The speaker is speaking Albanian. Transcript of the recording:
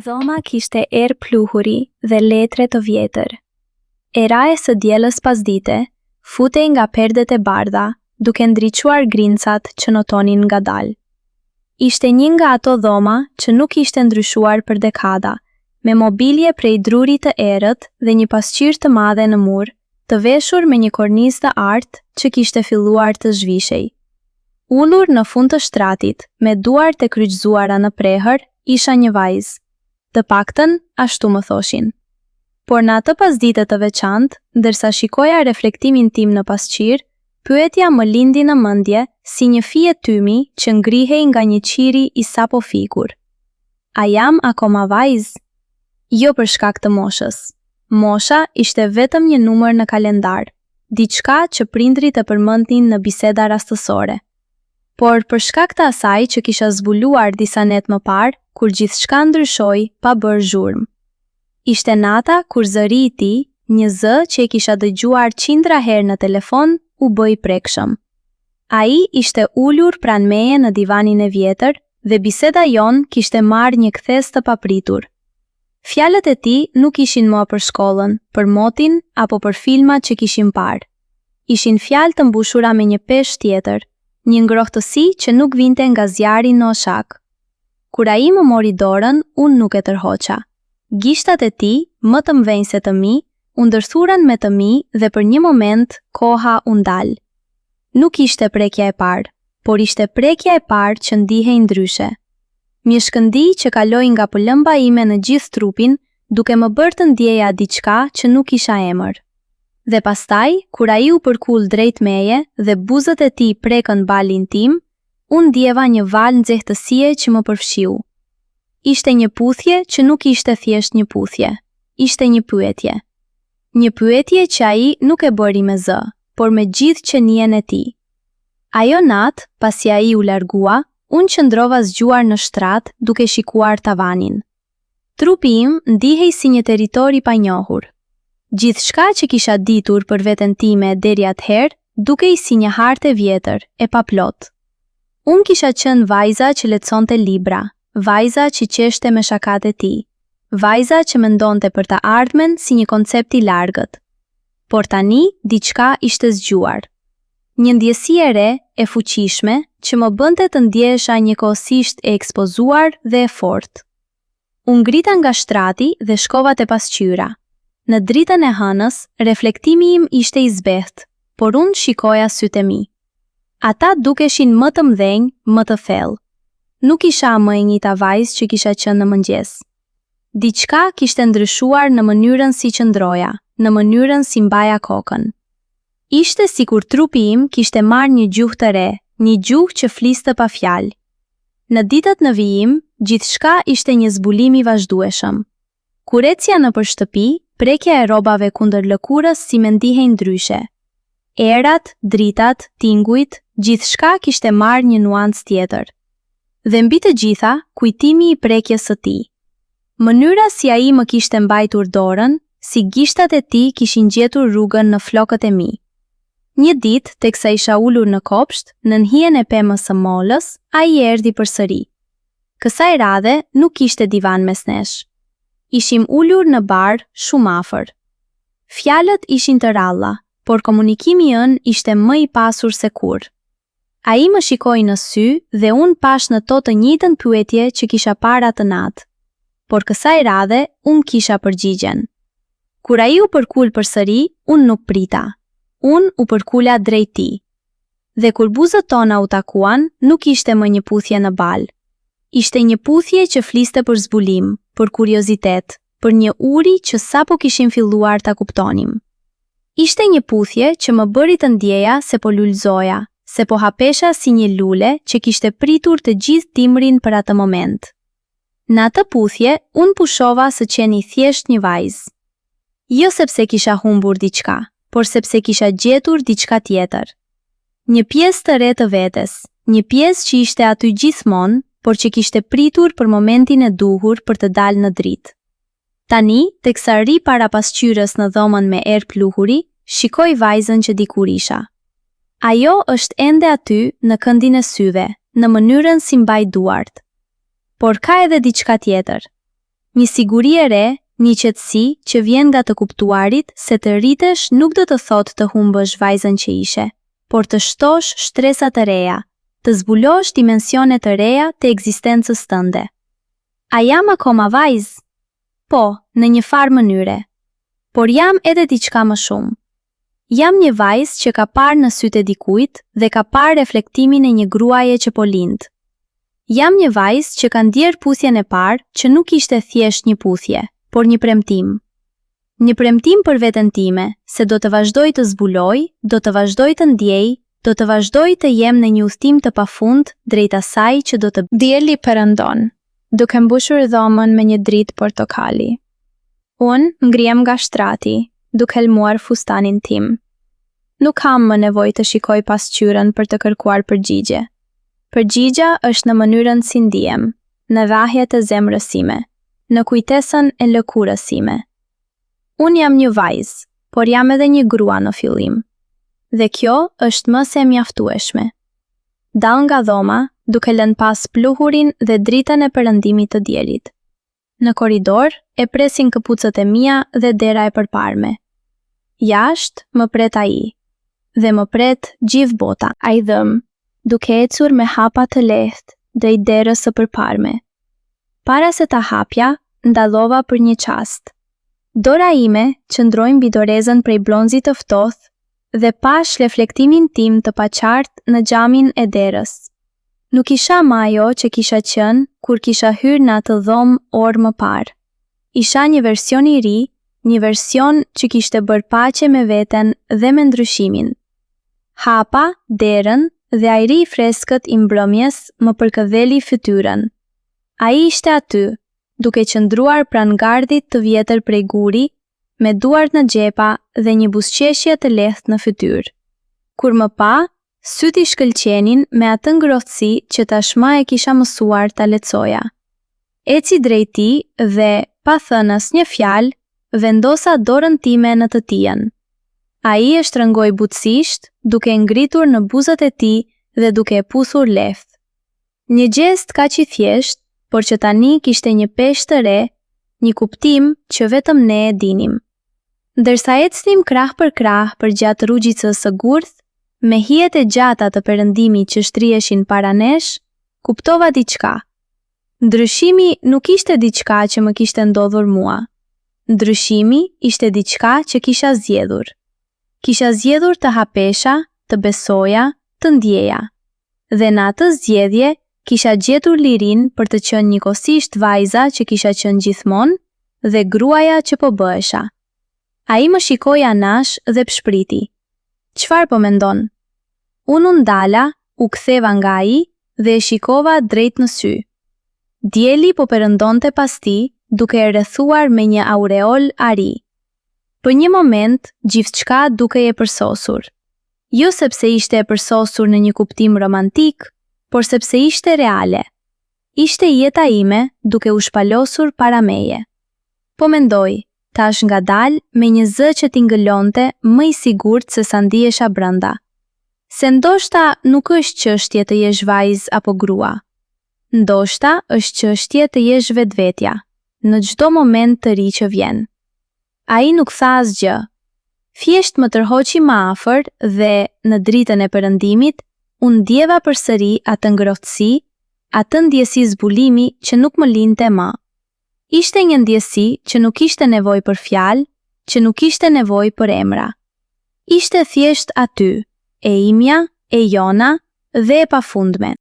Dhoma kishte erë pluhuri dhe letre të vjetër. Eraje së dielës pasdite, futej nga perdet e bardha, duke ndriçuar grincat që notonin ngadalë. Ishte një nga ato dhoma që nuk ishte ndryshuar për dekada, me mobilje prej drurit të erët dhe një pasqyrë të madhe në mur, të veshur me një kornizë të artë që kishte filluar të zhvishej. Ullur në fund të shtratit, me duart e kryqëzuara në prehër, isha një vajzë. Të paktën, ashtu më thoshin. Por në atë pasdite të veçantë, ndërsa shikoja reflektimin tim në pasqyrë, pyetja më lindi në mendje si një fije tymi që ngrihej nga një qiri i sapo fikur. A jam akoma vajzë? Jo për shkak të moshës. Mosha ishte vetëm një numër në kalendar, diçka që prindrit e përmendnin në biseda rastësore. Por për shkak të asaj që kisha zbuluar disa net më parë, kur gjithçka ndryshoi pa bërë zhurmë. Ishte nata kur zëri i tij, një zë që e kisha dëgjuar qindra herë në telefon, u bë i prekshëm. Ai ishte ulur pranë meje në divanin e vjetër dhe biseda jon kishte marrë një kthes të papritur. Fjalët e tij nuk ishin më për shkollën, për motin apo për filmat që kishim parë. Ishin fjalë të mbushura me një peshë tjetër, një ngrohtësi që nuk vinte nga zjarri në oshak. Kur ai më mori dorën, unë nuk e tërhoqa. Gishtat e tij, më të mëdhenj se të mi, u ndërthuran me të mi dhe për një moment koha u ndal. Nuk ishte prekja e parë, por ishte prekja e parë që ndihej ndryshe. Një shkëndi që kaloi nga pëllëmba ime në gjithë trupin, duke më bërë të ndjeja diçka që nuk isha emër. Dhe pastaj, kur ai u përkull drejt meje dhe buzët e tij prekën balin tim, unë ndjeva një val nxehtësie që më përfshiu. Ishte një puthje që nuk ishte thjesht një puthje, ishte një pyetje. Një pyetje që ai nuk e bëri me zë, por me gjithë qenien e tij. Ajo natë, pasi ai u largua, unë qëndrova zgjuar në shtrat duke shikuar tavanin. Trupi im ndihej si një territor i panjohur. Gjithçka që kisha ditur për veten time deri atëherë, dukej si një hartë e vjetër, e paplot. Unë kisha qenë vajza që lexonte libra, vajza që qeshte me shakat e tij, vajza që mendonte për të ardhmen si një koncept i largët. Por tani diçka ishte zgjuar. Një ndjesi e re, e fuqishme, që më bënte të ndjesha njëkohësisht e ekspozuar dhe e fortë. U ngrita nga shtrati dhe shkova te pasqyra. Në dritën e hënës, reflektimi im ishte i zbehtë, por unë shikoja sytë e mi. Ata dukeshin më të mëdhenj, më të thellë. Nuk isha më e njëjta vajzë që kisha qenë në mëngjes. Diçka kishte ndryshuar në mënyrën si qëndroja, në mënyrën si mbaja kokën. Ishte sikur trupi im kishte marrë një gjuhë të re, një gjuhë që fliste pa fjalë. Në ditët në vijim, gjithçka ishte një zbulim i vazhdueshëm. Kur ecja nëpër shtëpi, prekja e rrobave kundër lëkurës si më ndihej ndryshe. Erat, dritat, tingujt, gjithçka kishte marrë një nuancë tjetër. Dhe mbi të gjitha, kujtimi i prekjes së tij. Mënyra si ai më kishte mbajtur dorën, si gishtat e tij kishin gjetur rrugën në flokët e mi. Një ditë, teksa isha ulur në kopsht, në hijen e pemës së mollës, ai erdhi përsëri. Kësaj radhe nuk kishte divan mes nesh. Ishim ulur në bar shumë afër. Fjalët ishin të ralla, por komunikimi ynë ishte më i pasur se kurrë. Ai më shikoi në sy dhe unë pash në to të njëjtën pyetje që kisha parë atë natë. Por kësaj radhe unë kisha përgjigjen. Kur ai u përkul përsëri, unë nuk prita. Unë u përkula drejt tij. Dhe kur buzët tona u takuan, nuk ishte më një puthje në bal. Ishte një puthje që fliste për zbulim, për kuriozitet, për një uri që sapo kishim filluar ta kuptonim. Ishte një puthje që më bëri të ndjeja se po lulëzoja, se po hapesha si një lule që kishte pritur të gjithë dimrin për atë moment. Në atë puthje, unë pushova së qeni thjesht një vajzë. Jo sepse kisha humbur diçka, por sepse kisha gjetur diçka tjetër. Një pjesë të re të vetes, një pjesë që ishte aty gjithmonë, por që kishte pritur për momentin e duhur për të dalë në dritë. Tani, teksa ri para pasqyrës në dhomën me erë pluhuri, shikoj vajzën që dikur isha. Ajo është ende aty në këndin e syve, në mënyrën si mbaj duart. Por ka edhe diçka tjetër. Një siguri e re, një qetësi që vjen nga të kuptuarit se të rritesh nuk do të thotë të humbësh vajzën që ishe, por të shtosh shtresa të reja, të zbulosh dimensione të reja të ekzistencës tënde. A jam akoma vajzë? Po, në një farë mënyre. Por jam edhe diçka më shumë. Jam një vajzë që ka parë në sytë e dikujt dhe ka parë reflektimin e një gruaje që po lind. Jam një vajzë që ka ndjer puthjen e parë që nuk ishte thjesht një puthje, por një premtim. Një premtim për veten time, se do të vazhdoj të zbuloj, do të vazhdoj të ndjej, do të vazhdoj të jem në një udhtim të pafund drejt asaj që do të dieli perëndon, duke mbushur dhomën me një dritë portokali. Unë ngrihem nga shtrati, duke helmuar fustanin tim. Nuk kam më nevojë të shikoj pasqyrën për të kërkuar përgjigje. Përgjigja është në mënyrën si ndihem, në dhahjet e zemrës sime, në kujtesën e lëkurës sime. Unë jam një vajzë, por jam edhe një grua në fillim. Dhe kjo është më se mjaftueshme. Dal nga dhoma, duke lënë pas pluhurin dhe dritën e perëndimit të diellit. Në korridor e presin këpucët e mia dhe dera e përparme. Jashtë më pret ai, dhe më pret gjithë bota. Ai dhëm, duke ecur me hapa të lehtë drejt derës së përparme. Para se ta hapja, ndallova për një çast. Dora ime qëndroi mbi dorezën prej bronzit të ftohtë dhe pash reflektimin tim të paqartë në xhamin e derës. Nuk isha më ajo që kisha qenë kur kisha hyrë në atë dhomë orë më parë. Isha një version i ri, një version që kishte bërë paqe me veten dhe me ndryshimin. Hapa derën dhe ajri i freskët i mbrëmjes më përkëdheli fytyrën. Ai ishte aty, duke qëndruar pranë gardhit të vjetër prej guri, me duart në xhepa dhe një buzëqeshje të lehtë në fytyrë. Kur më pa, syt i shkëlqenin me atë ngrohtësi që tashmë e kisha mësuar ta lexoja. Eci drejt tij dhe, pa thënë asnjë fjalë, vendosa dorën time në të tijën. Ai e shtrëngoi butësisht, duke ngritur në buzët e tij dhe duke e puthur lehtë. Një gjest kaq i thjeshtë, por që tani kishte një peshë të re, një kuptim që vetëm ne e dinim. Ndërsa ecnim krah për gjatë rrugjicës së gurth, me hijet e gjata të perëndimit që shtrieshin para nesh, kuptova diçka. Ndryshimi nuk ishte diçka që më kishte ndodhur mua. Ndryshimi ishte diçka që kisha zgjedhur. Kisha zgjedhur të hapesha, të besoja, të ndjeja. Dhe në atë zgjedhje kisha gjetur lirin për të qenë njëkohësisht vajza që kisha qenë gjithmonë dhe gruaja që po bëhesha. Ai më shikoi anash dhe pshpriti. Çfarë po mendon? Unë ndala, u ktheva nga ai dhe e shikova drejt në sy. Dieli po perëndonte pas tij, duke e rrethuar me një aureol ari. Për një moment, gjithçka dukej e përsosur. Jo sepse ishte e përsosur në një kuptim romantik, por sepse ishte reale. Ishte jeta ime duke u shpalosur para meje. Po mendoj, tash ngadalë me një zë që tingëllonte më i sigurt se sa ndihesha brenda. Se ndoshta nuk është çështje të jesh vajzë apo grua. Ndoshta është çështje të jesh vetvetja, në çdo moment të ri që vjen. Ai nuk tha asgjë. Thjesht më tërhoqi më afër dhe, në dritën e perëndimit, unë ndjeva përsëri atë ngrohtësi, atë ndjesi zbulimi që nuk më linte më. Ishte një ndjesi që nuk ishte nevojë për fjalë, që nuk ishte nevojë për emra. Ishte thjesht aty, e imja, e jona dhe e pafundme.